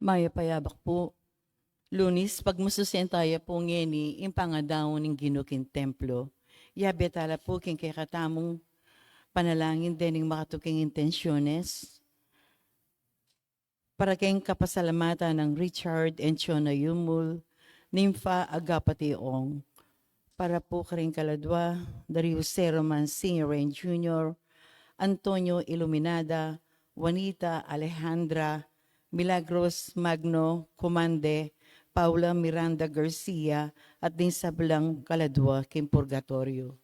Maya payabak po. Lunis, pagmususentaya po ngeni, impangadaw ng ginukin templo. Yabetala po king kay katamong panalangin dening makatuking intensyones. Para kayong kapasalamatan ng Richard and Chona Yumul, Nympha Agapationg. Para po karing kaladwa, dari Jose Roman Singeren Jr., Antonio Iluminada, Juanita Alejandra, Milagros Magno Comande, Paula Miranda Garcia, at din sa bilang kaladwa kim purgatorio.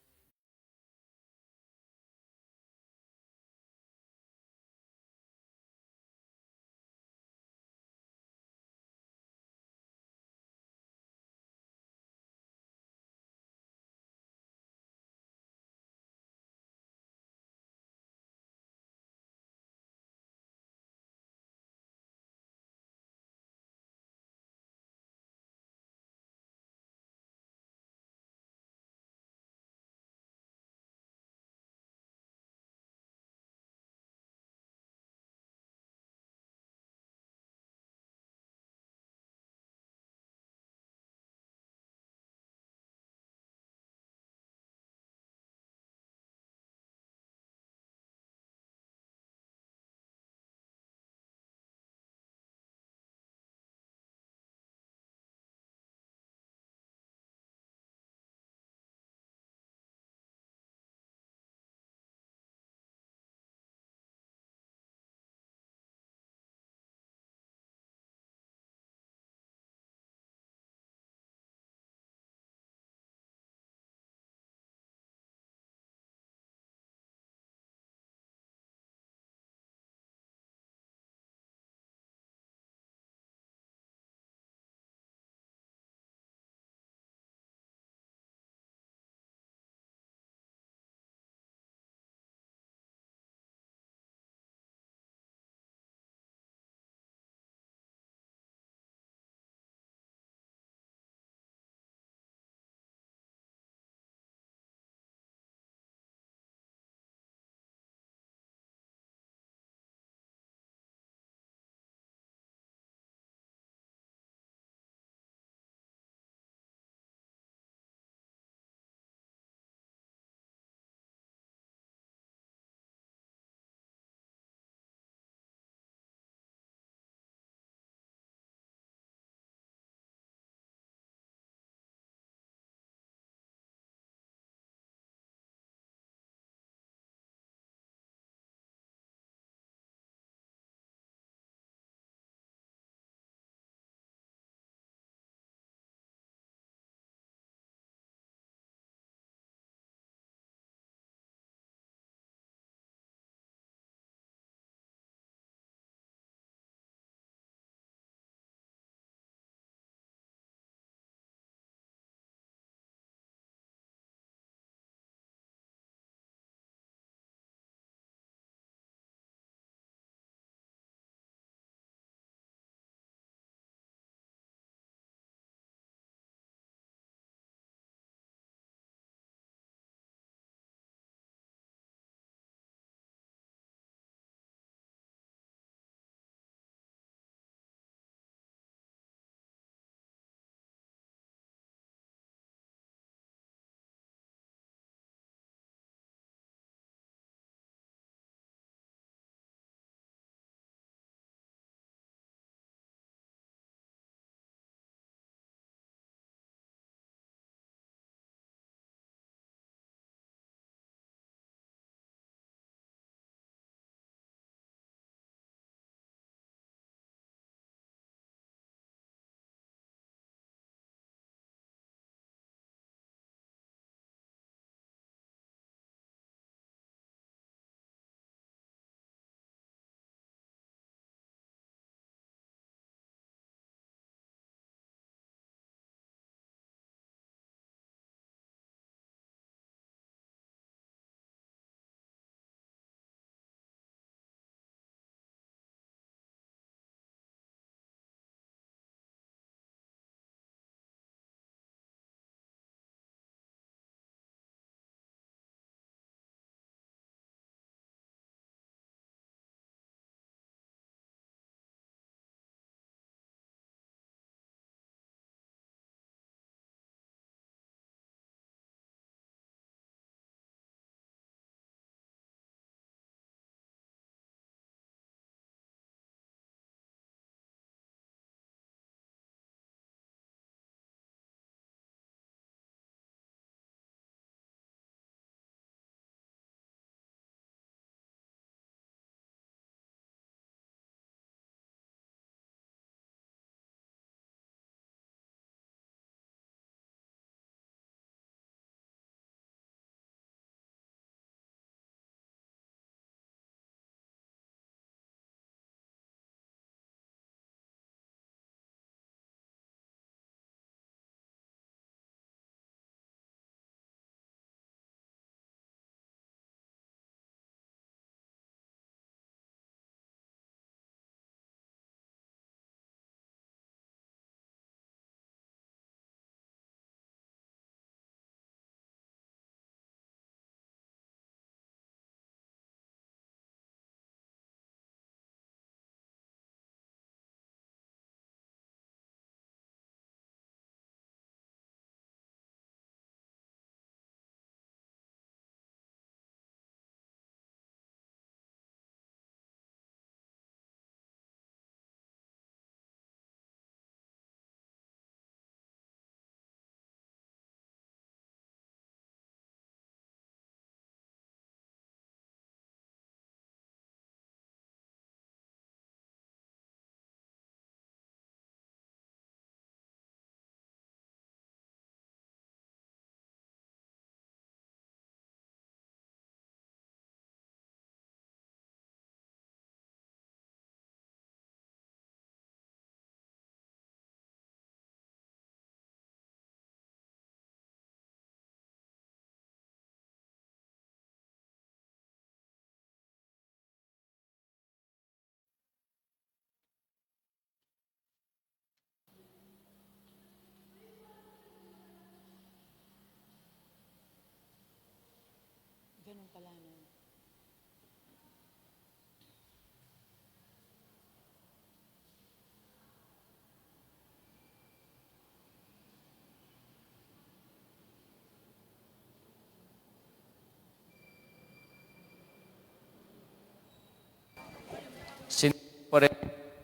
Sindi po rin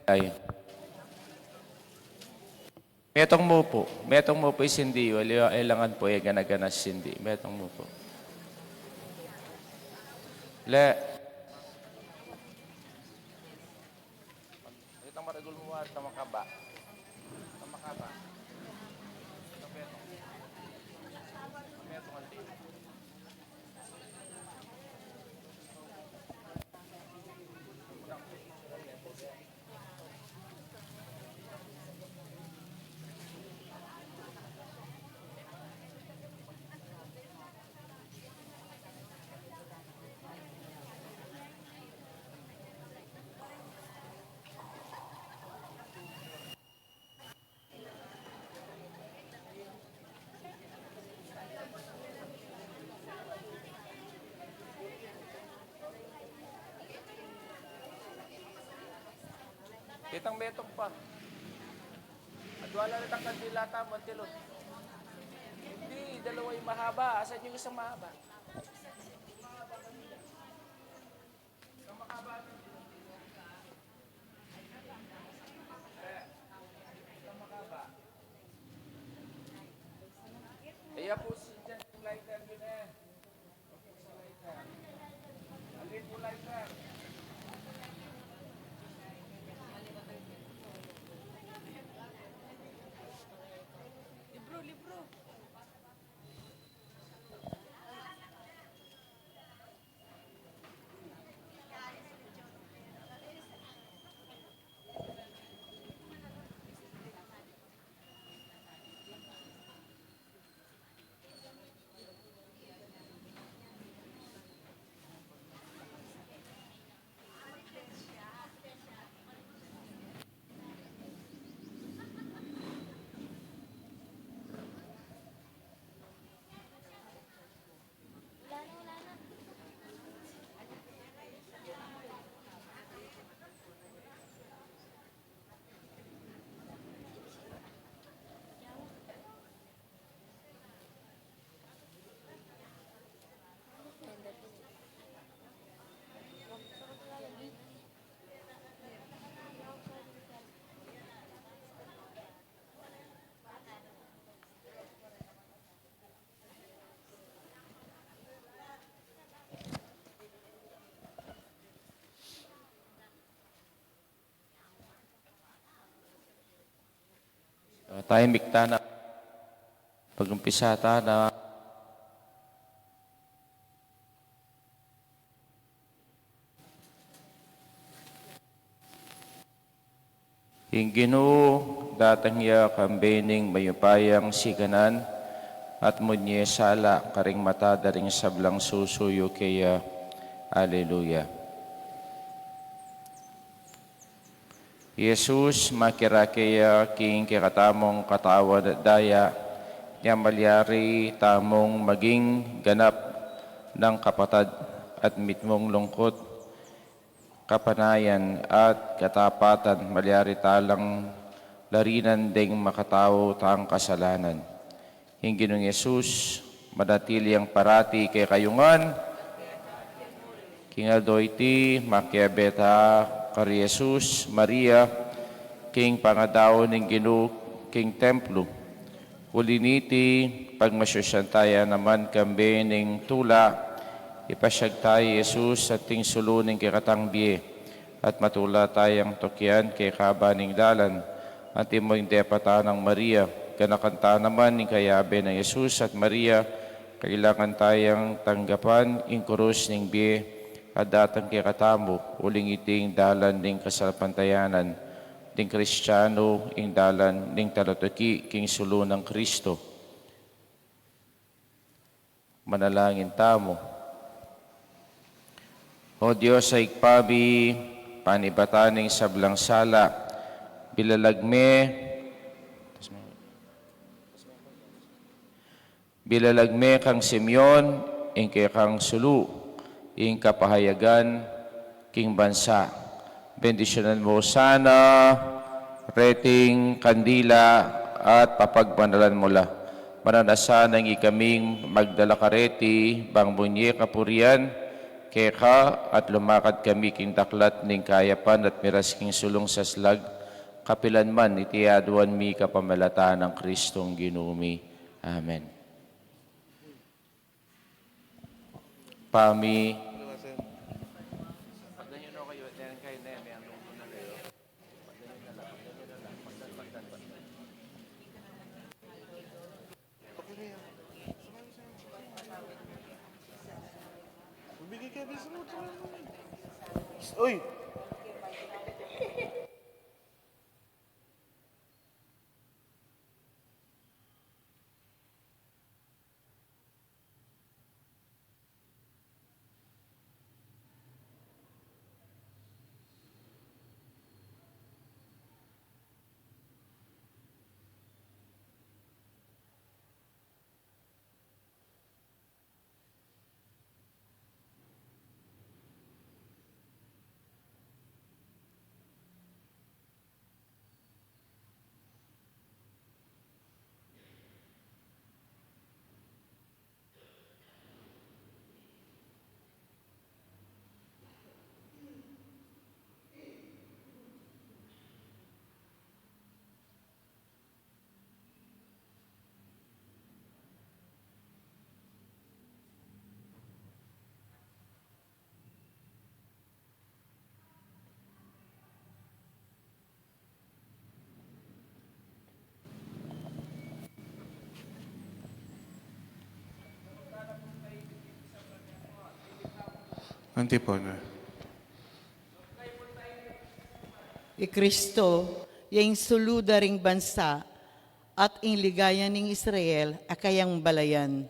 ay. Metong mo po isindi. Ilangan po gana-gana sindi. Metong mo po. Le. Itang maragul mo at tamakaba. Tamakaba. Metong aldi. Kitang metong pa. At wala na ang kandilata mo, tilo. Hindi, dalawa yung mahaba. Asan yung isang mahaba? Iya po si dyan yung lighter yun eh. Sa lighter. Alin po lighter. Tahimik ta na. Pag-umpisa ta na. Hingginu datang ya kambening mayupayang siganan at munye sala karing mata daring sablang susuyo kaya. Hallelujah. Jesus, makirakaya king kikatamong katawa daya, niya malyari tamong maging ganap ng kapatad at mitmong lungkot, kapanayan at katapatan, malyari talang larinan ding makatao tang kasalanan. Hinggin ng Jesus, madatili ang parati kay kayungan, kingaldoyti, makiabeta, kari Jesus, Maria, king pangadaw ng Ginu, king templo. Uliniti, pagmasyosantaya naman kambe ng tula, ipasyag tayo Jesus at ting suluning kay katangbiye, at matula tayang tokyan kay kabaning dalan, at imo'y depata ng Maria, kanakanta naman ng kayabe ng Jesus at Maria, kailangan tayang tanggapan, ing kurus ng biye, at datang kay katamo, uling iting dalan ng kasalpantayanan, ding Kristiyano, ing dalan ng talatoki, king sulo ng Kristo. Manalangin tamo. O Diyos ay ikpabi, panibataning sablang sala, bilalagme kang Simeon, ing kay kang sulu, ing kapahayagan, king bansa. Bendisyonan mo sana, reting kandila at papagbanalan mo la. Mananasanang ikaming magdala kareti, bang bunye kapurian, keka at lumakad kami king taklat ning kayapan at miras king sulong sa slag, kapilan man itiaduan mi kapamalataan ng Kristong ginumi. Amen. Pami. Uy! Antipona. Kristo, yang suludaring bansa at inligayan ng Israel akayang balayan.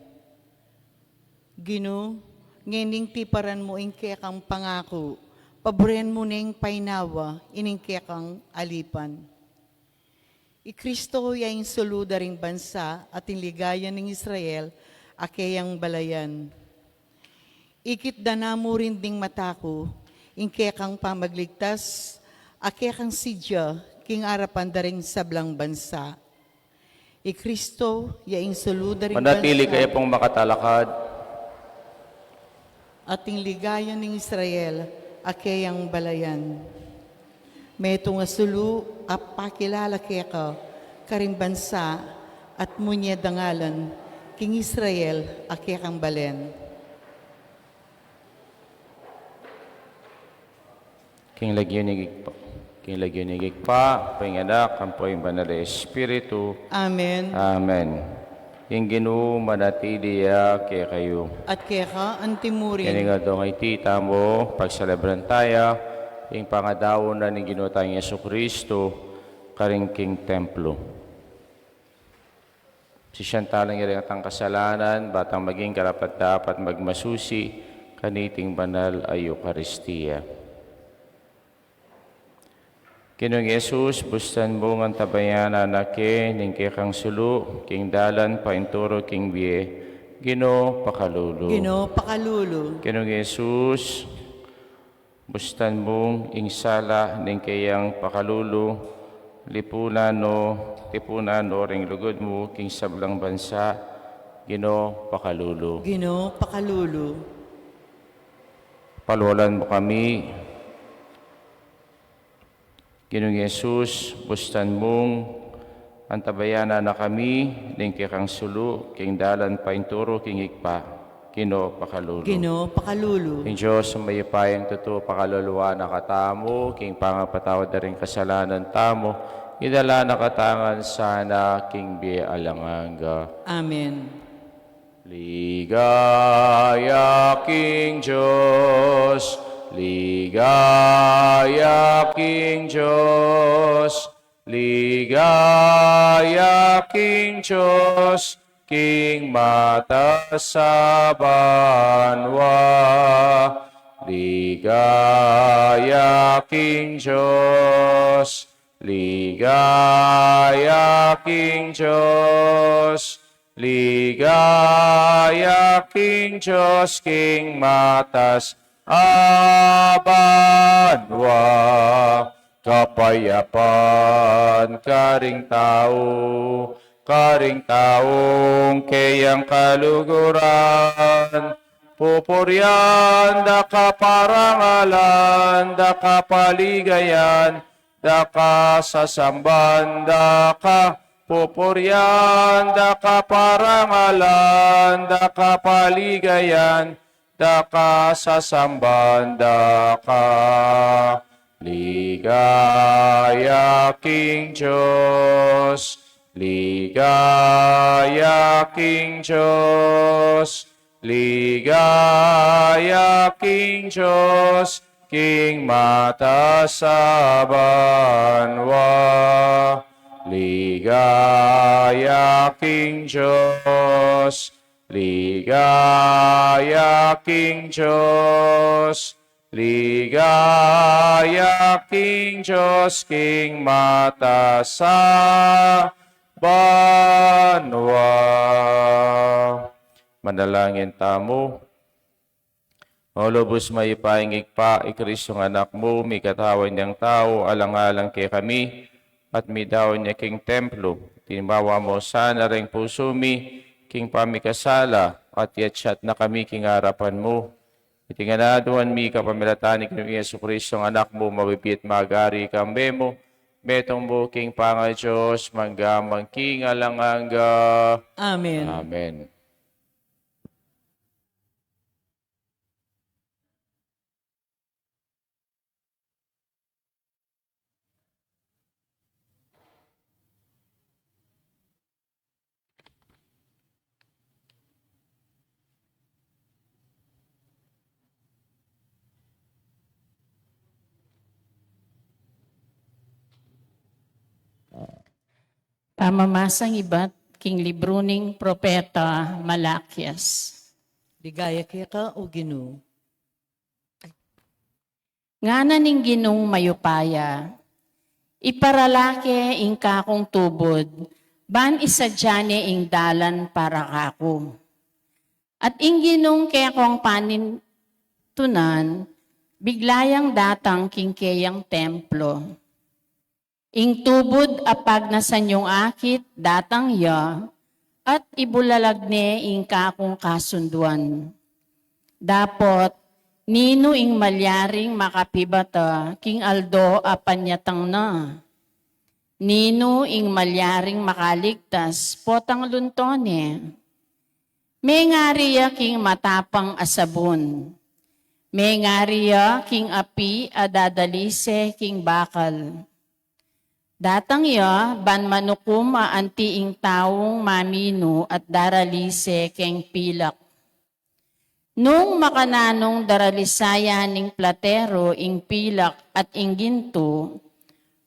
Gino, ngening tiparan mo kang pangako, paboren mo ning painawa, kang alipan. Kristo, yang suludaring bansa at inligayan ng Israel akayang balayan. Ikit dana mo rin ding matako, kang pamagligtas, kang sidya, king arapan da rin sablang bansa. Kristo, yaing suluda rin Manatili bansa, kayo pong makatalakad. ating ligayan ng Israel, akayang balayan. Meto nga sulu, apakilala ka, karing bansa, at munya dangalan, king Israel, akayang balen. King Lagyunigig po. King Lagyunigig pa, Panganak, ang po yung Banal na Espiritu. Amen. Amen. Yung Ginoo manatiliya kaya kayo. At kaya ka, antimurin. Kaya nga doon ay tita mo, pagsalebran tayo, yung pangadawon na ng Ginoo tayong Yesu Kristo, karing King Templo. Si Shantalang yung atang kasalanan, batang maging karapat dapat magmasusi, kaniting banal ay Eucharistia. Kinong Yesus, bustan mo ng tabayana na ning kang sulu, king dalan, painturo, king biye, Gino pakalulu. Gino pakalulu. Kinong Yesus, bustan mong ingsala ning kayang pakalulu, lipunan o ring lugod mo, king sablang bansa, Gino pakalulu. Gino pakalulu. Paluwalan mo kami, Ginong Yesus, bustan mong antabayana na kami, ning kang sulu, king dalan painturo, king ikpa, Gino pakalulu. Gino pakalulu. King Diyos, mayipayang totoo pakaluluwa na katamo, king pangapatawad na rin kasalanan tamo, idala na katangan sana, king biya alanganga. Amen. Ligaya, King Diyos, ligaya, King Diyos, ligaya, King Diyos, King mata sa banwa. Ligaya, King Diyos, ligaya, King Diyos, ligaya King Diyos, King Matas, abanwa, kapayapan, karing taong kayang kaluguran, pupuryan, da kaparangalan, da kapaligayan, da kasasamban, da ka pupuryan, da kaparangalan, da kapaligayan, da kasasamban, da ka ligaya King Diyos, ligaya King Diyos, ligaya King Diyos, King Matasabanwa, ligaya King Diyos, ligaya King Diyos, ligaya King Diyos, King Matasabanwa. Manalangin tamo. O lubos may ipaingig pa, Kristong anak mo, may katawan niyang tao, alang-alang kay kami, at may daon niya king templo. Tinimbawa mo sana rin puso mi, king pamikasala, at yatsyat na kami king harapan mo. Itinganaduan mi kapamilatani ng Yesu Kristong anak mo, mabibit magari kambe mo, betong mo king panga Diyos, manggamang king alanganga. Amen. Amen. Pamamasang iba't king libro ning propeta Malakias. Ligaya kaya ka o Ginoo. Ngana ning ginong mayupaya, iparalake ing kakong tubod, ban isadyane ing dalan para kako. At ing ginong kaya kong panin tunan, biglayang datang king kayang templo. Ing tubod apag na sanyong akit datang ya, at ibulalagne ing kakong kasunduan. Dapot, nino ing malyaring makapibata, king aldo apanyatang na. Nino ing malyaring makaligtas, potang luntone. May ngariya king matapang asabon. May ngariya king api adadalise king bakal. Datang ya, ban manukum aanti ing taong mamino at daralise keng pilak. Nung makananong daralisaya ning platero ing pilak at ing ginto,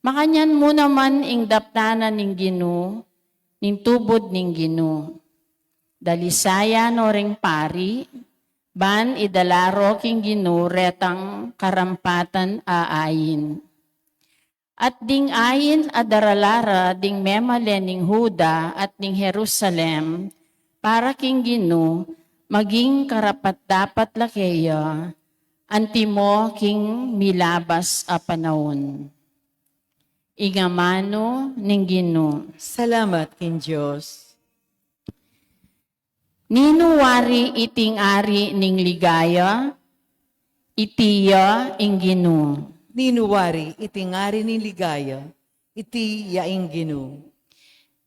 makanyan mo naman ing daptanan ning ginu, ning tubod ning ginu. Dalisaya no ring pari, ban idalaro king ginu retang karampatan aayin. At ding ayin adaralara ding memale ning Huda at ning Jerusalem, para king ginu, maging karapat dapat lakeya, antimo king milabas a panahon. Igamano ning ginu. Salamat king Diyos. Ninuwari iting ari ning ligaya, itiya ing ginu. Ninuwari itingari ni ligaya, iti yaing Ginoo.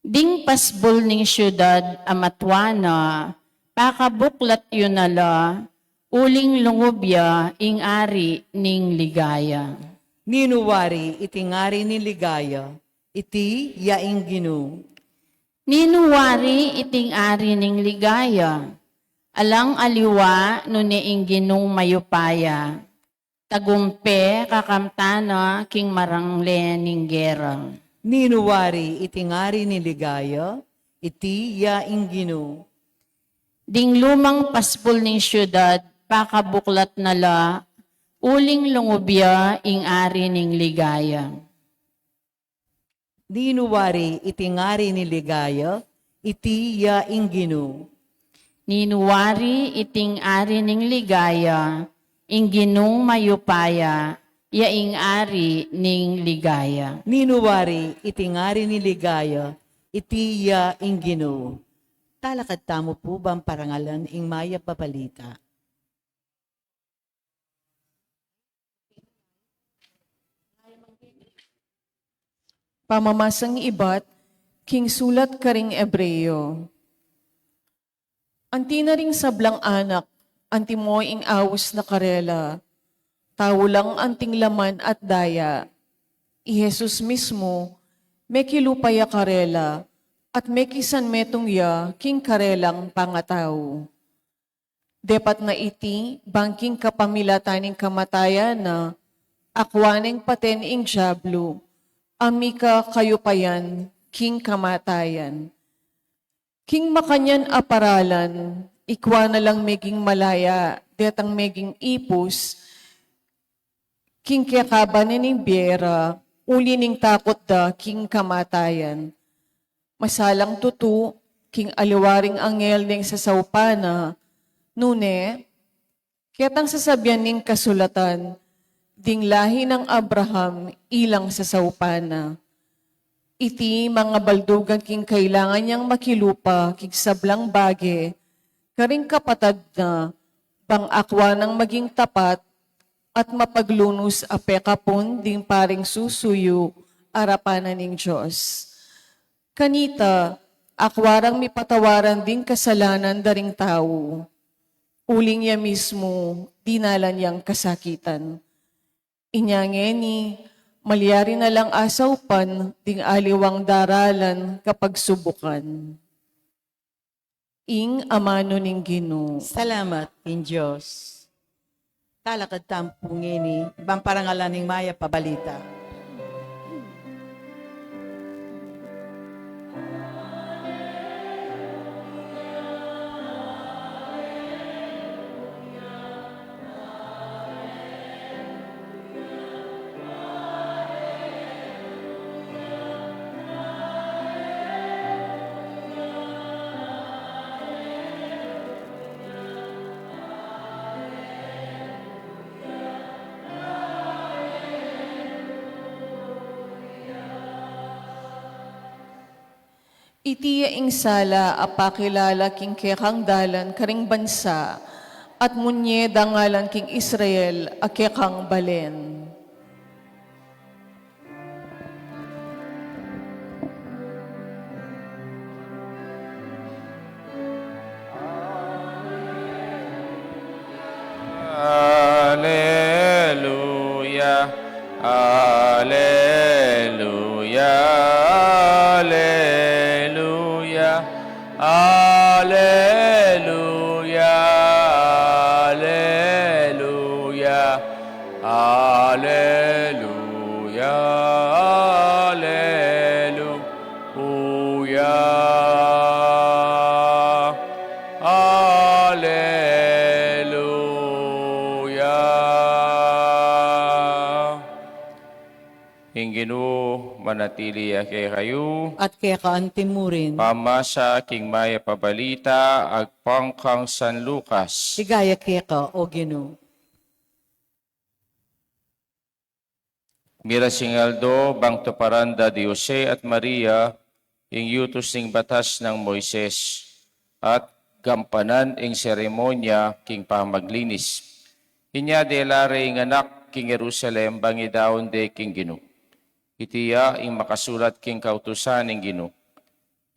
Ding pasbol ning syudad amatwana, pakabuklat yun nala, uling lungubya ing ari ning ligaya. Ninuwari itingari ni ligaya, iti yaing Ginoo. Ninuwari iting ari ning ligaya, alang aliwa no ing ginong mayupaya. Tagumpe kakamtana king marangle ning gera. Ninuwari itingari ni ligaya, iti yaing Ginoo. Ding lumang paspol ning syudad, pakabuklat nala, uling lungubya ing ari ning ligaya. Ninuwari itingari ni ligaya, iti yaing Ginoo. Ninuwari iting ari ning ligaya, ing ginong mayupaya, yaing ari ning ligaya. Ninuwari itingari ni ligaya, iti yaing Ginoo. Talakad tamo po bang parangalan ing maya papalita? Pamamasang ibat, king sulat karing Ebreyo. Anti na ring sablang anak, anti mo ing awos na karela, tao lang anting laman at daya. I Jesus mismo, may kilupaya karela, at may kisan metong ya, king karelang pangataw. Depat na iti, bangking kapamilataning kamatayan na, akwaning paten ing jablo, amika kayo payan, king kamatayan. King makanyan aparalan, ikwa na lang meging malaya, detang meging ipus, king kiyakaban ning biera, uli ning takot da, king kamatayan. Masalang tutu, king aliwaring angel ning sasawpana, nune, kiyatang sasabyan ning kasulatan, ding lahi ng Abraham ilang sa saupana. Iti mga baldugan king kailangan niyang makilupa king sablang bage, karing kapatad na bang akwa ng maging tapat at mapaglunos apekapon ding paring susuyo arapanan ng Diyos. Kanita, akwarang mipatawaran ding kasalanan daring tao. Uling niya mismo, dinalan niyang kasakitan. Inyangeni, malyari na lang asawpan, ding aliwang daralan kapag subukan. Ing amano ning Ginoo. Salamat, King Diyos. Talakad tamo po ngini, bang parangalan ing maya pabalita? Itiya ing sala apakilala king kekang dalan karing bansa at munye dangalan king Israel a kekang balen. Alleluia, Alleluia, Alleluia, Alleluia, Alleluia, Alleluia, Alleluia. Ginoo manatili kay kayo, At kaya kaantim mo rin, pamasa king maya pabalita, agpangkang San Lucas. sigaya kaya ka, o Ginoo. Mira singaldo, bang tuparanda di Jose at Maria, ing yutos ning batas ng Moises, at gampanan ing seremonya king pamaglinis. Inya de lare ing anak king Jerusalem, bangi daon de king Ginoo. Itiya ing makasulat king kautusan ing Ginoo.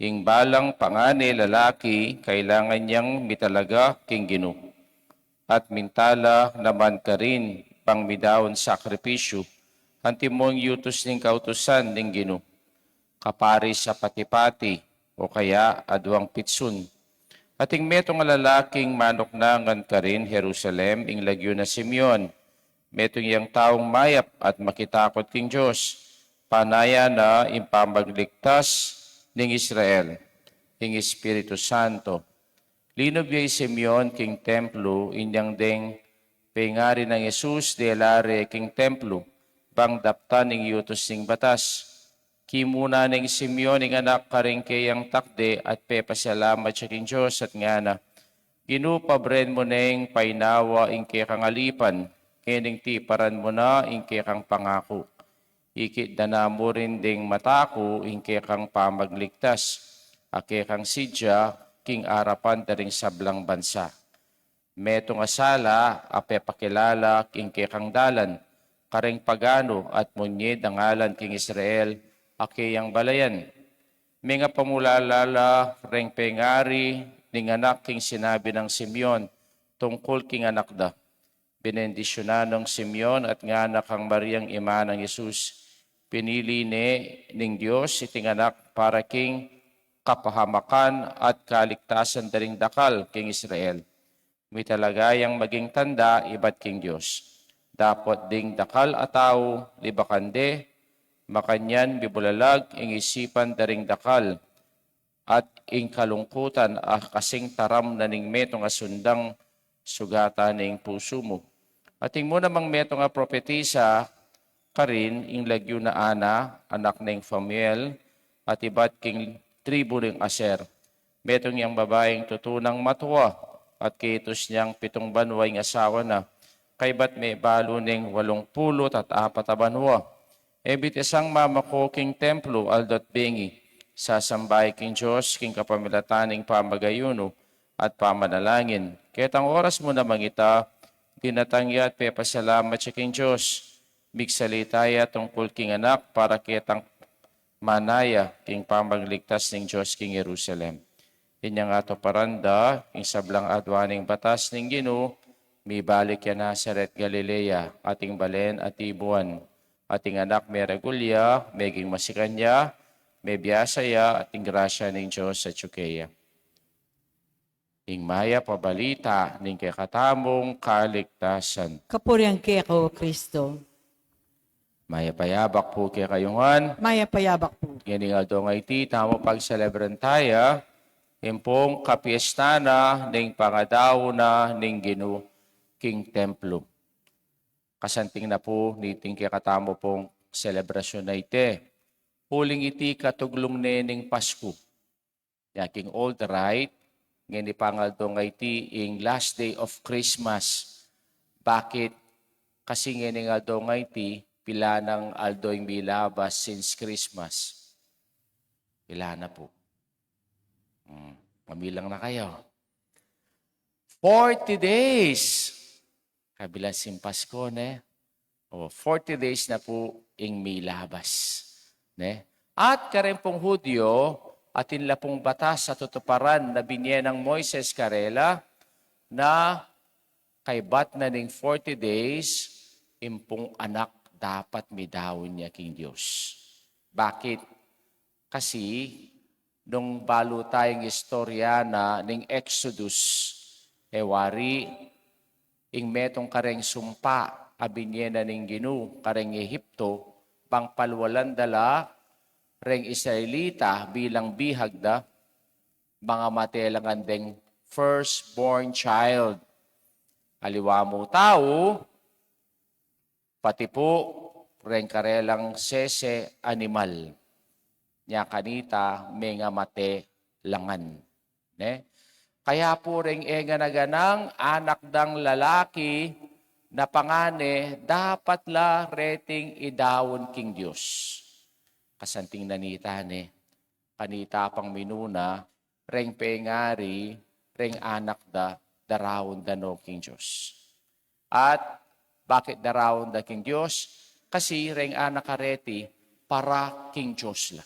Ing balang pangane lalaki, kailangan niyang mitalaga king Ginoo. At mintala naman ka rin pang midaon sakripisyo, antimong yutos ning kautusan ning Ginoo. Kapari sa patipati o kaya adwang pitsun. Ating metong lalaking manoknangan ka rin Jerusalem ing lagyo na Simeon. Metong yang taong mayap at makitakot king Diyos. Panaya na impamagligtas ning Israel, ing Espiritu Santo. Linog yay Simeon king templo, inyang deng pengari ng Jesus de lare king templo, pang dapta ning yutos ning batas. Kimuna ng Simeon, ng anak karing kayang takde, at pepasalamat siya king Diyos at nga na. Ginupabren mo neng painawa inke kang alipan, kining tiparan mo na inke kang pangako. Ikit na mo rin ding matako inke kang pamagligtas, ake kang sidya, king arapan daring sablang bansa. Metong asala, ape pakilala, inke kang dalan, kareng pagano at munyid ang ngalan king Israel, ake yang balayan. Mga pamulalala, reng pengari, ning anak king sinabi ng Simeon, tungkol king anak da. Benendisyonan ng Simeon at nga anak ang Mariang ima ng Jesus. Pinili ning Diyos iting anak para king kapahamakan at kaligtasan daring dakal king Israel. May talagayang maging tanda iba't king Diyos. Dapat ding dakal ataw, libakande, makanyan bibulalag, ing isipan daring dakal, at ing kalungkutan kasing taram na ning metong asundang sugata ning puso mo. At ing mo namang metong a propetisa karin ing lagyo na Ana, anak ning Famuel, at iba't king tribu ning Aser. Metong yang babaeng tutunang matuwa, at kitos niyang 7 banway ng asawa na, kay ba't may balo ning 80 at 4 banwa. Ebit isang mama ko king templo aldot bingi, sasambay king Diyos, king kapamilataning pamagayuno at pamanalangin. Ketang oras mo na mangita, dinatangya at pepasalamat siya king Diyos. Migsalitaya tungkol king anak para ketang manaya king pamagligtas ning Diyos king Jerusalem. Inyang ato paranda, king sablang adwaning batas ning Ginoo, mibalik ya Nazaret, Galilea, ating balen at ibuan. Ating anak may regulya, meging masikanya, may biyasaya, ating grasya ning Diyos sa Tsukeya. Ing maya pabalita, ning kakatamong kaligtasan. Kapuriang kaya ko, Kristo. Maya payabak po kaya kayungan. Maya payabak po. Ngayon nga doon ay ti, tamo pagselebran tayo, impong kapiestana, ning pangadaw na, ning Ginoo, king templo. Kasanting na po, niting kaya katamo pong selebrasyon na ite. Huling iti katuglong ning Pasko. Yaking old rite, ngayon ipangal doon ay iti ing last day of Christmas. Bakit? Kasi ngayon nga doon ay iti, pila ng aldoing milabas since Christmas. Pila na po. Pamilang na kayo. 40 days. Kabilang Pasko, ne? O, 40 days na po ing milabas. Ne? At karempong Hudyo, atin la pong batas sa tutuparan na binye ng Moises Karela na kay bat na ning 40 days, impong anak dapat midawin niya king Diyos. Bakit? Kasi, nung balo tayong istorya na ning Exodus, wari, ing metong kareng sumpa, abinye na ning Ginoo, kareng Ehipto, pang palwalan dala, reng Israelita bilang bihagda, mga matelangan ding firstborn child. Aliwa mo tao, pati po reng karelang sese animal. Nya kanita mga mate langan. Ne? Kaya po reng eganaganang anak dang lalaki na pangane dapat la reting idawon king Diyos. Kasanting nanita ne, kanita pang minuna, reng pengari, reng anak da, darawon da no king Diyos. At bakit darawon da king Diyos? Kasi reng anak kareti para king Diyos la.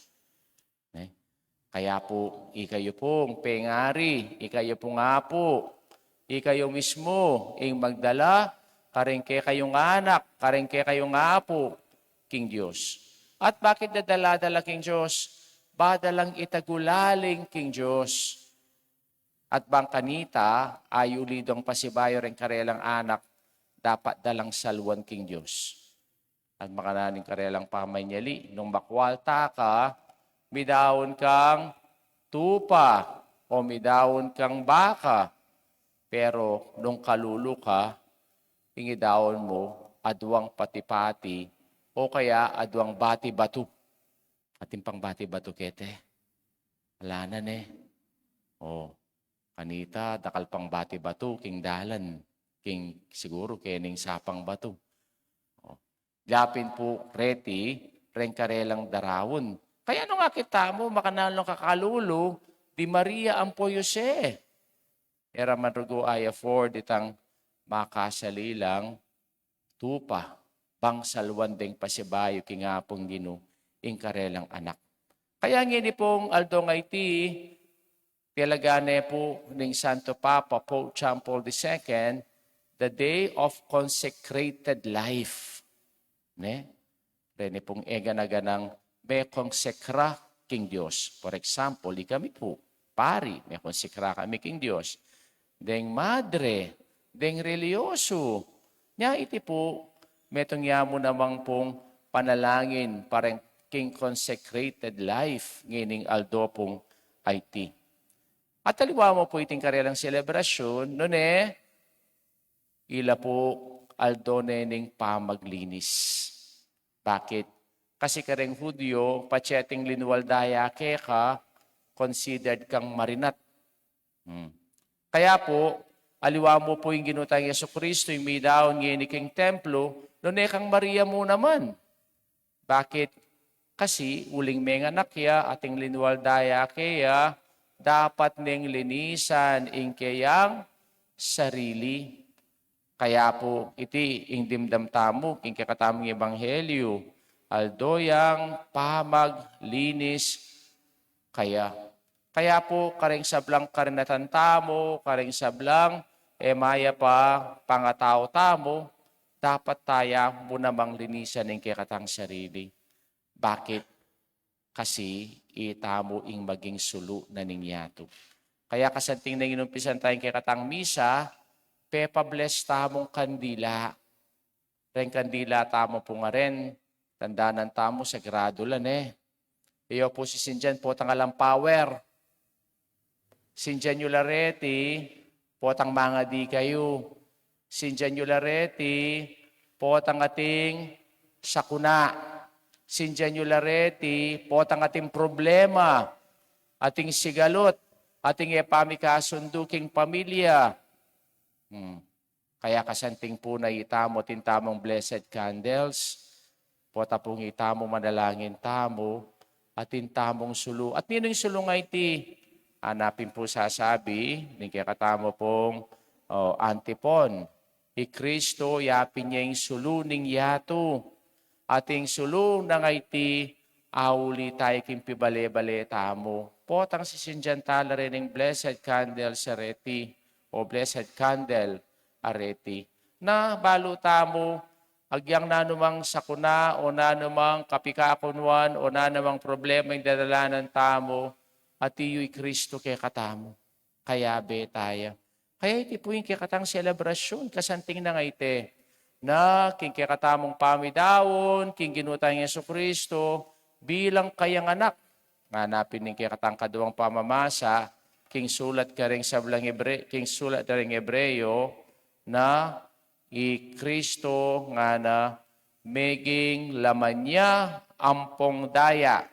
Kaya po, ikayo pong pengari, ikayo pong apo, ikayo mismo, ing magdala, karengke kayong anak, karengke kayong apo, king Diyos. At bakit dadala-dala king Diyos? Badalang itagulaling king Diyos. At bang kanita, ayulidong pasibayo rin karelang anak, dapat dalang salwan king Diyos. At makananing karelang pamanyali, nung makwalta ka, midawon kang tupa o midawon kang baka. Pero nung kalulu ka, ingidawon mo adwang pati-pati o kaya adwang bati-batu. Ating pangbati bato kete. Alanan O, kanita, dakal pangbati bato, king dalan. King siguro, kening sapang bato. O, yapin po, reti, rengkarelang darawon. Kaya ano nga kita mo, makanalong kakalulo, di Maria ang po Yose. Era madrugo ay afford itang makasalilang tupa, bangsalwandeng pasibayo kingapong gino, ingkarelang anak. Kaya ngini pong aldong iti, tilagane po ng Santo Papa Pope John Paul II, the day of consecrated life. Ne? Rene pong eganaganang may konsekra king Diyos. For example, di kami po, pari, may konsekra kami king Diyos. Deng madre, deng religyoso. Nya iti po, metong yamo namang pong panalangin parang king consecrated life ngining aldo pong IT. At taliwa mo po iting karelang selebrasyon, noon ila po aldo nening pamaglinis. Bakit? Kasi kareng Hudyo, patseting linuwaldaya keka, considered kang marinat. Kaya po, aliwa mo po yung ginutang Yesukristo, yung may daon ng king templo, noon kang Maria mo naman. Bakit? Kasi uling may anak ya, ating linuwaldaya kaya, dapat ning linisan ing kayang sarili. Kaya po, iti ing dimdam tamo, king kakatamong ebanghelyo, aldoyang pamaglinis kaya. Kaya po, karing sablang karinatan tamo, karing sablang maya pa pangatao tamo, dapat taya mo namang linisan ng kikatang sarili. Bakit? Kasi itamo ing maging sulu na ningyato. Kaya kasanting na inumpisan tayong kikatang misa, pepa bless tamong kandila. Ren kandila tamo po nga rin, tandaanan tamo sa grado lang Iyo po si Sinjan po tangalang power. Sinjan nyo lareti, potang mga di kayo. Sinjan nyo lareti, potang ating sakuna. Sinjan nyo lareti, potang ating problema, ating sigalot, ating epamikasunduking pamilya. Kaya kasanting po na itamo tintamong blessed candles, pota pong itamo manalangin tamo, atin tamong sulu. At nino yung sulu nga iti? Hanapin po sasabi, ng kakatamo pong antipon. Kristo yapin niya yung sulu ning yato. Ating sulu na nga iti, auli tayo kimpibale-bale tamo. Potang sisinjan tala rin ng blessed candle areti o blessed candle areti. Na balo tamo, agyang nanumang sakuna o nanumang kapikakunwan o nanumang problema yung dadalanan tamo, at iyo'y Kristo kay katamo. Kaya betaya. Kaya iti po yung kikatang selebrasyon, kasanting na nga ite, na king kikatamong pamidawon, king ginutang Yesu Kristo, bilang kayang anak. Hanapin ng kikatang kaduwang pamamasa, king sulat ka rin sa king sulat ka rin Hebreo, na Kristo nga na meging laman niya ampong daya.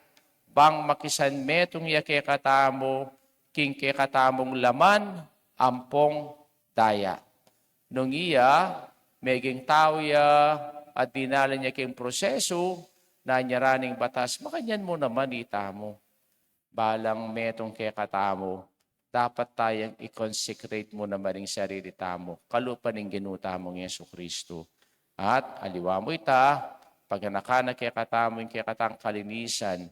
Bang makisan metong yake katamo, king ke katamong laman, ampong daya. Nung iya, meging tao ya, at dinala niya king proseso, na nyaraning batas, makanyan mo naman itamo. Balang metong ke katamo, dapat tayong i-consecrate mo naman ang sarili tamo, kalupan ng ginutamong Yesu Kristo. At aliwa mo ita, pag nakanak ke katamo yung ke katang kalinisan,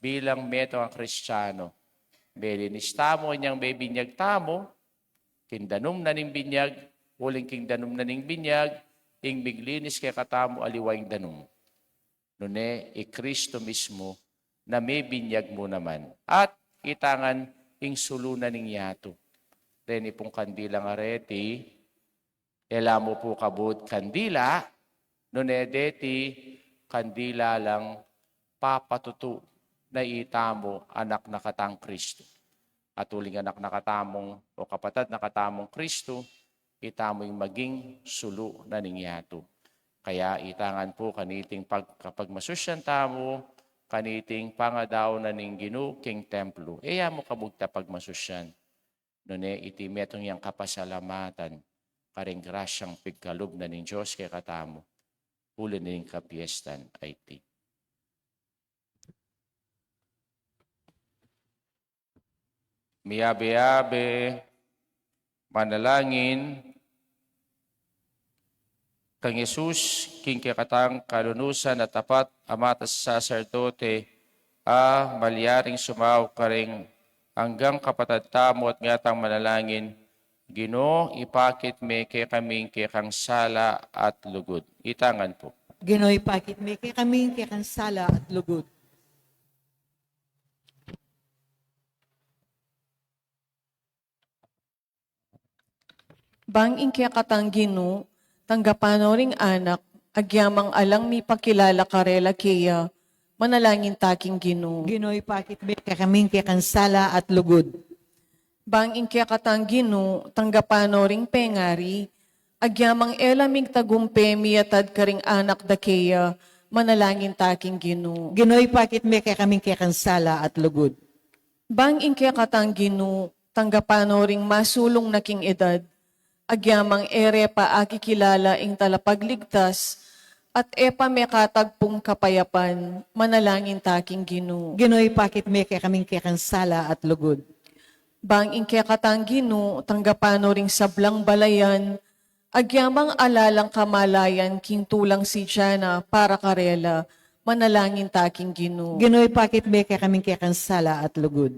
bilang meto ang Kristiyano. Belinis tamo niyang may binyag tamo, kindanom na ning binyag, uling kindanom na ning binyag, ing biglinis kay katamo aliwayng danom. Nune, Kristo mismo, na may binyag mo naman. At itangan ing sulunan ning yato. Reni pong kandilang areti, elamo po kabut kandila, nune deti, kandila lang papatutu na itamo anak na katang Kristo. At uling anak na katamong o kapatid na katamong Kristo, itamo yung maging sulu na ningyato. Kaya itangan po kaniting kapag masusyan tamo, kaniting pangadaw na ning Ginoo king templo. Eya mo kabugta pagmasusyan. Nune iti metong yang kapasalamatan karing grasyang pigkalog na ning Diyos kay katamo. Ulo ning kapiestan ay ti. Miyabe-yabe, manalangin, kang Jesus, king kikatang kalunusan at tapat, amatas saserdote, malyaring sumaw karing hanggang kapatad tamo at ngatang manalangin, Ginoo, ipakit me kay kaming kikang sala at lugod. Itangan po. Ginoy pakit me kay kaming kay kansala at lugod. Bang ingkya katang Ginoo, tanggapano ring anak, agyamang alang mi pakilala karela kaya, manalangin taking Ginoo. Ginoy pakit me kay kaming kay kansala at lugod. Bang ingkya katang Ginoo, tanggapano ring pengari, agyamang elamig tagumpe miyatad karing anak da kaya, manalangin taking Ginoo. Ginoy pakit me kay kaming kay kansala at lugod. Bang ingkya katang Ginoo, tanggapano ring masulong na king edad, agyamang ere pa akikilala ing talapagligtas, at epa mekatagpong kapayapan, manalangin taking Ginoo. Ginoy pakit me kay kaming kay kansala at lugod. Bang ingkya katang Ginoo, tanggapano ring sablang balayan, agyamang alalang kamalayan king tulang si Jana para karela, manalangin taking Ginoo. Ginoy pakit me kay kaming kay kansala at lugod.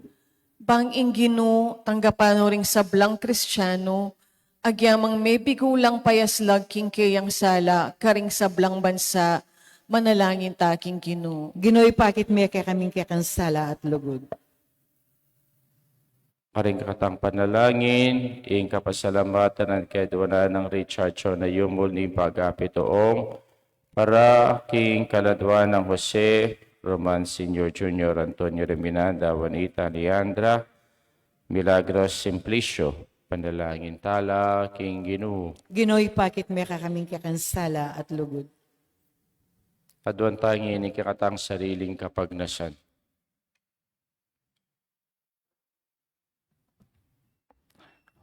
Bang ing Ginoo, tanggapano ring sablang Kristiyano, agyamang may bigulang payaslag king kayang sala, karing sablang bansa, manalangin taking Ginoo. Ginoy pakit me kay kaming kay kansala at lugod. Karing katang panalangin, ing kapasalamatan at kaidwanan ng Richard na yumul ni pagapitoong para king kaladwa ng Jose, Roman Sr. Jr., Antonio Reminanda, Juanita Leandra, Milagros Simplicio, panalangin tala, king Ginoo. Ginoy pakit me kay kaming kay kansala at lugod. Adwan tangin ikakatang sariling kapagnasan.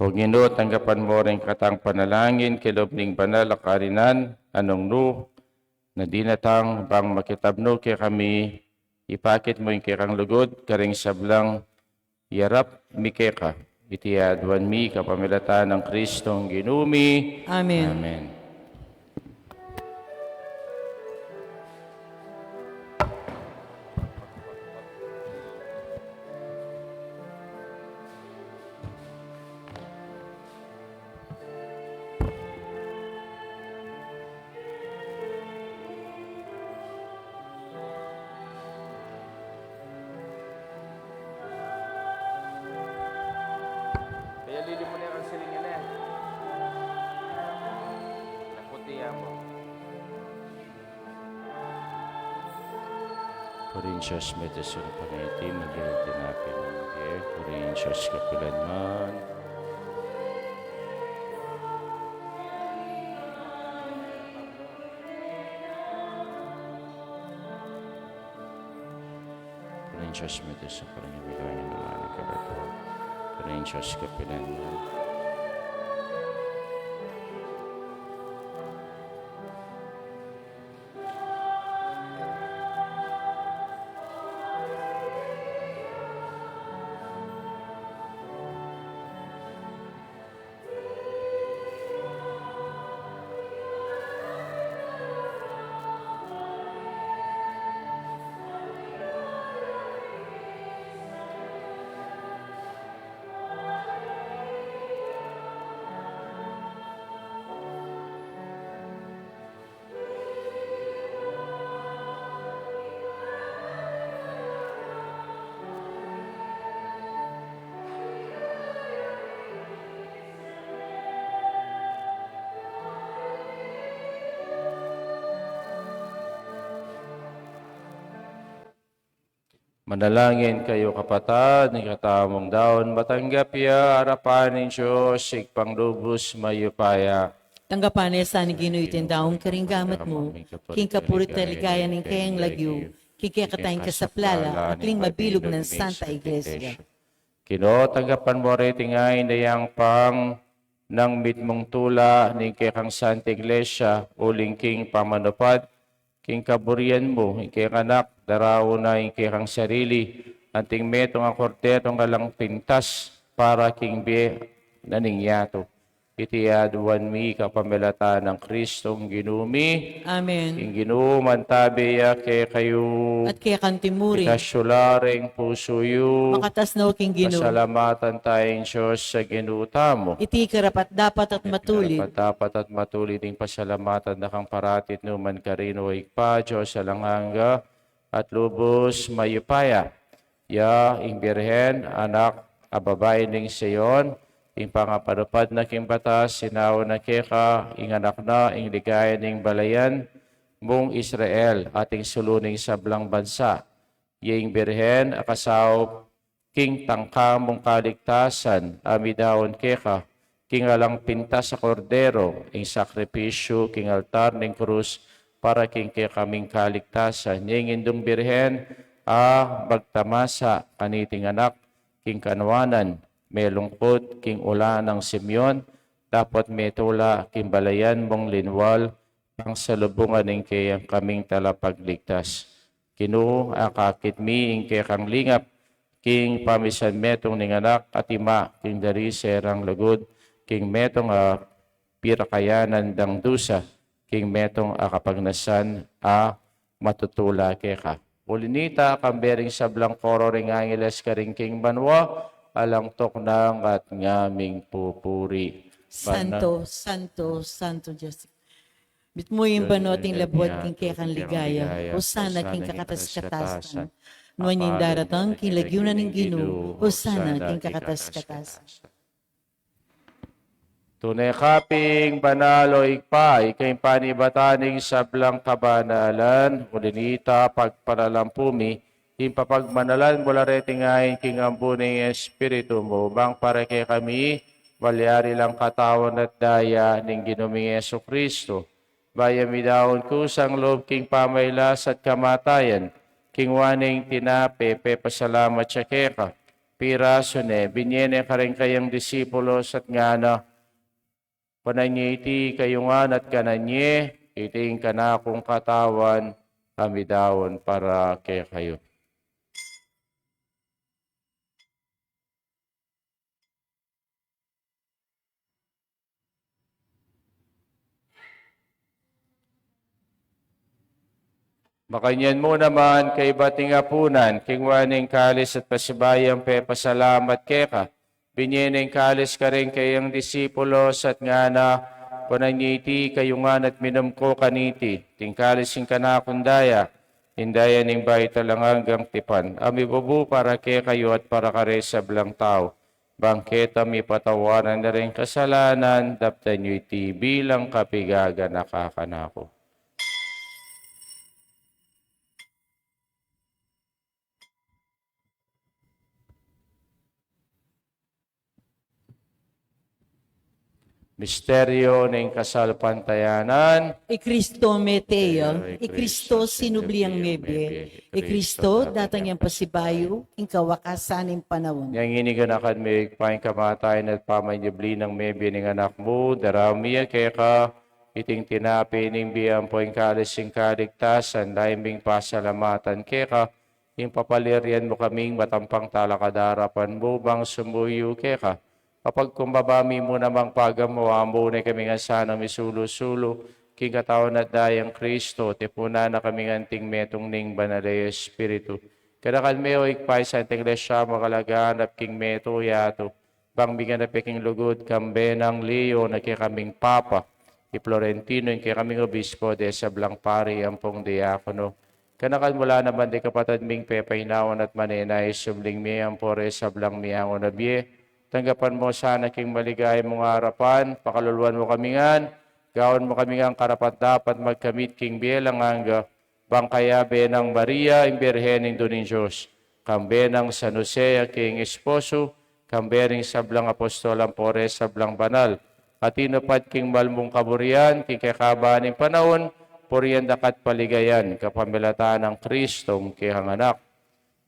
O Ginoo, tanggapan mo rin katang panalangin, kilobning banal akarinan, anong no, na dinatang bang makitabno kay kami, ipakit mo yung kikang lugod, karing sablang yarap mikeka, itiadwan mi kapamilatan ng Kristong Ginumi. Amen. Amen. Kaya lili mo na yung kansiling yan eh. Nakutiya mo. Corinthians medicine paniti, magiging tinapin ng mga Corinthians kapilanman. Corinthians medicine paniti, magiging ng mga nagkabato. Corinthians kapilanman. Manalangin kayo kapatad, ni katamong daon, matanggap ya, harapan ng Diyos, sigpang lubos, mayupaya. Tanggapan sa ni Ginoy tindaong karinggamat mo, king kapurit taligaya ng kayang lagyo, kikikatayin ka sa plala, at ling mabilog ng Santa Iglesia. Kinotanggapan mo riti ngay na yang pang ng mitmong tula ni kekang Santa Iglesia uling king pamanupad, king kaburian mo, kekang anak, daraw na kekang sarili, anting metong ang kortetong alang pintas para king be naningyato. Iti aduan mi kapamelata ng Kristong ginumi, Amen. king ginuman tabiya ke kayo, At kaya kantimuri, ikasyularing puso yu, makatas na king Ginoo. pasalamatan tayong Diyos sa ginuta mo. Iti karapat dapat at matulit. Dapat at matuloy ding pasalamatan na kang paratit numan karino ikpa, Diyos sa langanga at lubos mayupaya. Ya, ing birhen, anak, ababay ning Sion, ing pangapanupad na king batas, sinaw na keka, ing anak na, ing ligaya ning balayan, mong Israel, ating suluning sablang bansa. Yang birhen, akasaw, king tangka mong kaligtasan, amidawon keka, king alang pintas sa kordero, ing sakripisyo, king altar ning krus, para king kaming kaligtasan. Yang indong birhen, magtamasa, kaniting anak, king kanwanan, may lungkot, king ula ng Simeon, dapat may tula, king balayan mong linwal, ang salubungan ng kayang kaming talapagligtas. Kinu, akakit mi, ing kang lingap, king pamisan metong ning anak, at ima, king dari serang lagod, king metong pirakayanan dang dusa, king metong kapagnasan matutula keka. Ulinita, kambering sablang koro ring angeles karing king banwa, alang toknang at ngaming pupuri. Santo, Santo, Santo Diyos. Bit mo yung banoting labuat king kekang ligaya, o sana king kakatas-katasan. Nuwan yung daratang king lagyunan ng Ginoo, o sana king kakatas-katasan. Tunay kaping banalo ikpa, ikay panibataning sablang kabanalan, ulinita pagpanalampumi, impapagmanalan mula reting ayin king ambuning espiritu mo, bang para kay kami, walyari lang katawan at daya ning ginuming Yesu Kristo. Bayami daon kusang loob king pamaylas at kamatayan, king waning tinape, pasalamat siya keka, piraso ne, binyene ka rin kayang disipulos at ngana, pananye iti kayungan at kananye, iting kanakong katawan, kami daon para kay kayo. Makanyan mo naman kay bating apunan, king waning kalis at pasibayang pasalamat keka. Binyeneng kalis ka rin kayang disipulos at ngana, pananyiti kayungan at minumko kaniti, tingkalis yung kanakundaya, indaya ning bayi talangang tipan. Ami bubu para kay kayo at para kare sa blang tao. Bangketa mi patawaran na rin kasalanan, daptan nyo iti bilang kapigaga nakakanako. Misteryo ng kasalpantayanan. Kristo meteo, Kristo sinubliang mebe, Kristo datang yang pasibayo, ing kawakasan ng panahon. Yang iniganakan may paing kamatayan at pamanyabli ng mebe ng anak mo, daramiya kaya ka, iting tinapi ng biyang po yung kalis yung kaligtasan, daiming pasalamatan kaya ka, yung papalirian mo kaming matampang talakadarapan mo, bang sumuyo kaya ka. Kapag kumbabami mo namang pagamuha mo na kami nga sana misulo-sulo, king katawan at dayang Kristo, tipuna na kami anting metong ning banalay Espiritu. Kadakal meo ikpay sa anting lesya makalagaan at king meto yato, bang bigyan na peking lugod kambe ng Leo na kaming Papa, i Florentino yung kaming Obispo de sablang pari ang pong diakono. Kanakal mula naman di kapatid ming pepahinawan at manenay sumling miyang pore sablang miyang onabye, tanggapan mo sana king maligay mong harapan, pakaluluan mo kami ngan, gawin mo kami ngang karapat dapat magkamit king bielang hangga, bang kaya benang Maria, imbirhening dunin Diyos, kambe ng San Jose, king esposo, kambe ring sablang apostolang pore sablang banal, at inupad king malmong kaburian, king kakabaning panahon, papurihan dakat paligayan, kapamilatan ng Kristong kihanganak.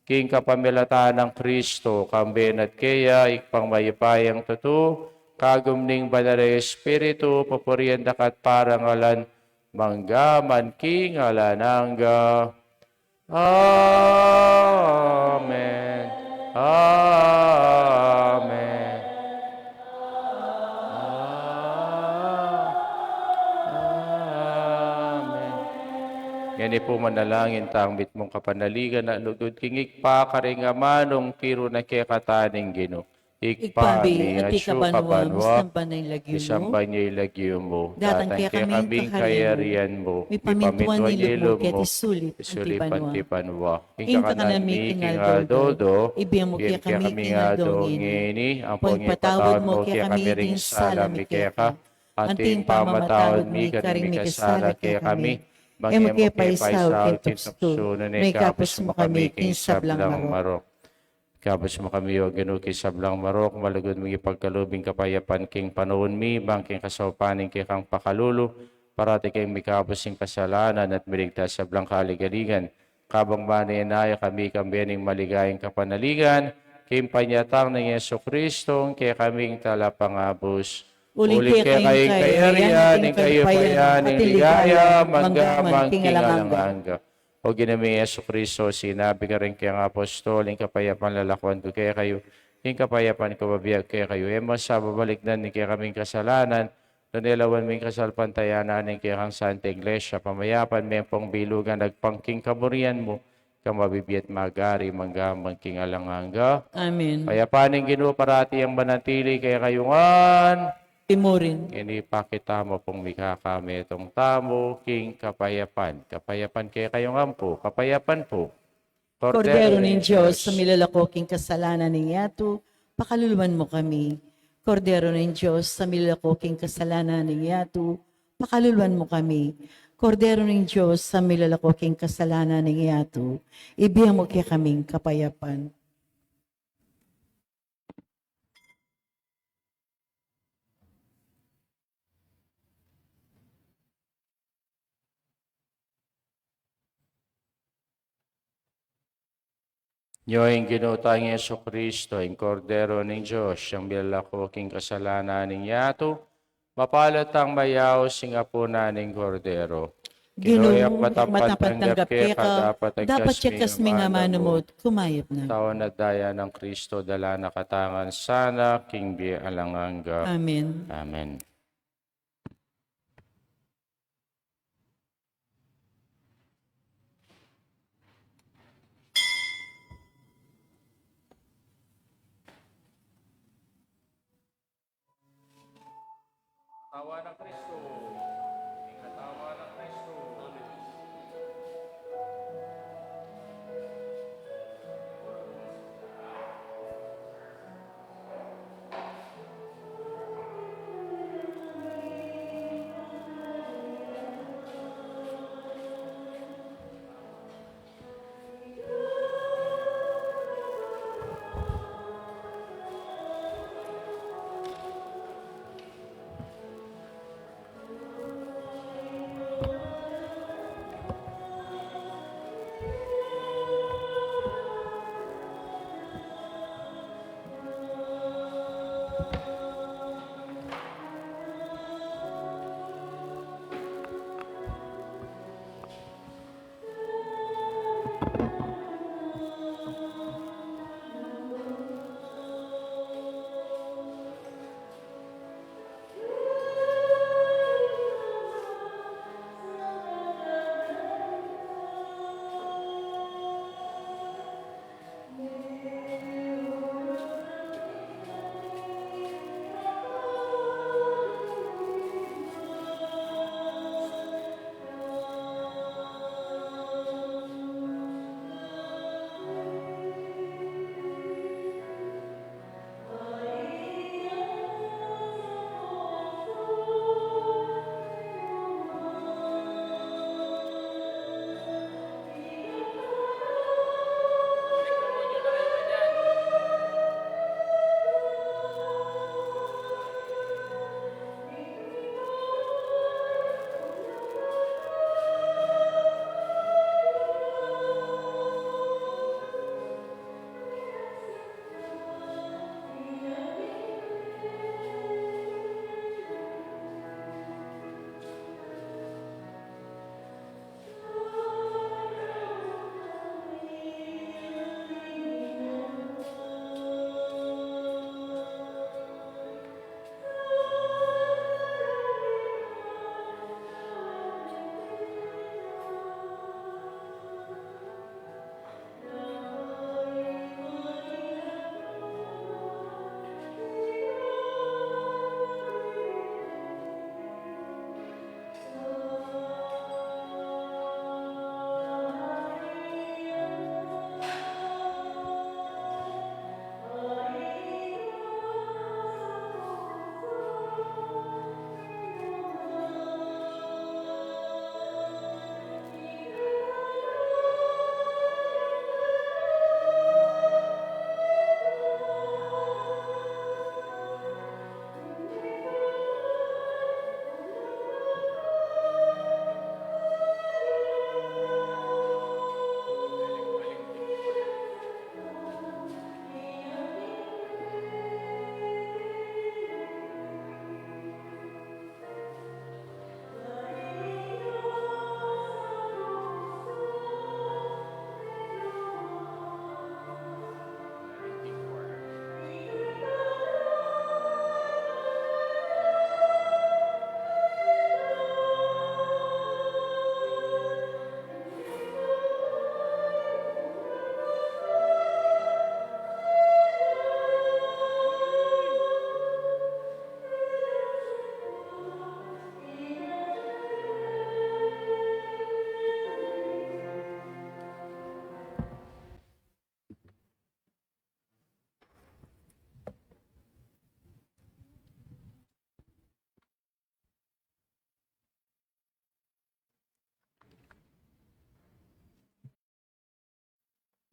King kapamilatan ng Kristo, kamben at kaya, ikpang mayipayang tutu, kagumning banare Espiritu, papurihan dakat parangalan, manggaman king alanangga. Amen. Amen. Amen. Yan po manalangin tangmit mong kapanaligan na lugod kingik pa karingamanong piro na kekataning Gino. Ikpabi at ikabanwa, kabanwa, mustampan na ilagyo mo. isambay niya ilagyo mo. Datang kaya kaming kayarian mo. Mi pamintuan nilo mo, ket isulit, Antipanwa. Inka ka na may kinaldodo, ibiyang mo kaya kami kinaldongin. Ang Pag patawad mo kaya kami ring salami kaya ka. Anting pamamatawad mi karing mi kasala kaya kami. Emo kaya paisaw ket tukso, may kapos mo kami king sablang marok. Kapos mo kami o ginuki sablang marok, malugod mong ipagkalubing kapayapan king panahon mi, bangking kasawapaning kay kang pakalulu, parati kayong may kapos yung kasalanan at miligtas sablang kaligaligan. Kabang maninaya kami kambiyaning maligayang kapanaligan, king panyatang ng Yeso Kristo, kaya kaming talapangabos. Uli kaya kayong kayarian, ng kayo payan, ng ligaya, manggamang king alanganga. O ginami Yesu Kristo, sinabi ka rin kayang apostol, yung kapayapan lalakuan ko kaya kayo, yung kapayapan ko babiyag kaya kayo. Emo sa babalikdan ni kaya kaming kasalanan, nanilawan ming kasalpantayanan ng kaya kang Santa Iglesia, pamayapan may pong bilugan, nagpangking kaburian mo, kamabibiyat magari, manggamang king alanganga. Amen. Payapaning Ginoo parati ang manatili kaya kayungan. Timurin. Inipakita mo pong mikha kami itong tamo, king kapayapan. Kapayapan kaya kayong ampo. Kapayapan po. Kordero ng Diyos, sa milalakoking kasalanan ng yato, pakaluluwan mo kami. Kordero ng Diyos, sa milalakoking kasalanan ng yato, pakaluluwan mo kami. Kordero ng Diyos, sa milalakoking kasalanan ng yato, ibiyang mo kaya kaming kapayapan. Nyoing ginutang Yeso Kristo, ang kordero ng Diyos, siyang bilalakoking kasalanan ng yato, mapalat ang mayaw singapo na ng kordero. Ginoong matapat tanggap kaya ka, dapat siya kasmi nga manumot, kumayap na. Tawan at daya ng Kristo, dala na katangan sana, king bi alanganga. Amen. Amen. Tawa ng Kristo. Ikatawa ng Kristo.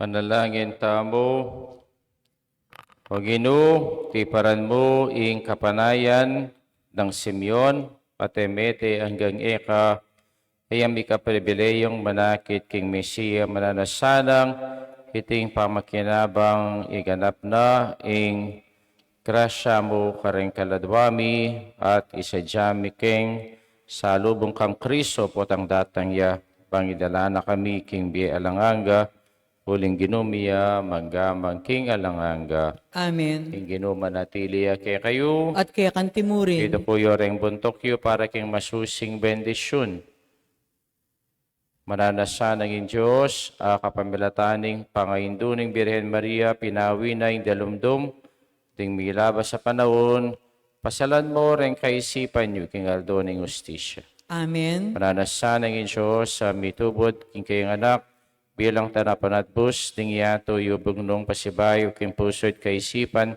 Panalangin tamo, o Ginoo, ti paran mo ing kapanayan ng Simeon, patemete hanggang eka, kayang ikapribileyong manakit king Mesiya mananasanang, hiting pamakinabang iganap na ing grasya mo kareng kaladwami at isadyami king salubong kang Kristo potang datang ya, pangidala na kami king biye alanganga, huling ginumiya, manggamang king alanganga. Amen. King ginuma natiliya kay kayo. At kaya kantimurin. Ito po yoreng buntok yu para king masusing bendisyon. Mananasan ng Diyos, kapamilataning pangainduning Birhen Maria, pinawi na yung dalumdum, ting milabas sa panahon, pasalan mo rin kaisipan nyo, king aldoning ustisya. Amen. Mananasan ng Diyos sa mitubod, king kayong anak, bilang tanapan at bus, ting yato yubog nung pasibayo, king puso't kaisipan,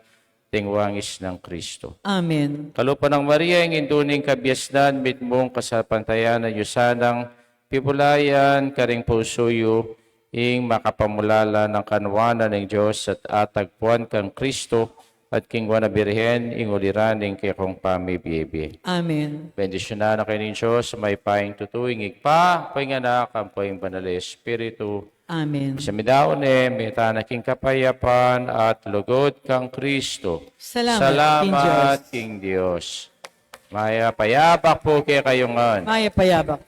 ting wangis ng Kristo. Amen. Kalupa ng Maria, ang induning kabiasnan, mitmong kasapantayan na yusanang, pipulayan, karing pusoyo, ing makapamulala ng kanwanan ng Diyos at atagpuan kang Kristo, at king wana birhen, ing uliraning kay kong pamibiyebe. Amen. Bendisyonan na kayo ng Diyos, may paing tutuing igpa, painganak, ang paing banal Espiritu. Amen. Sa midaone, may tanaking kapayapan at lugod kang Kristo. Salamat, King Diyos. King Diyos. Maya payabak po kay kayongan. Maya payabak.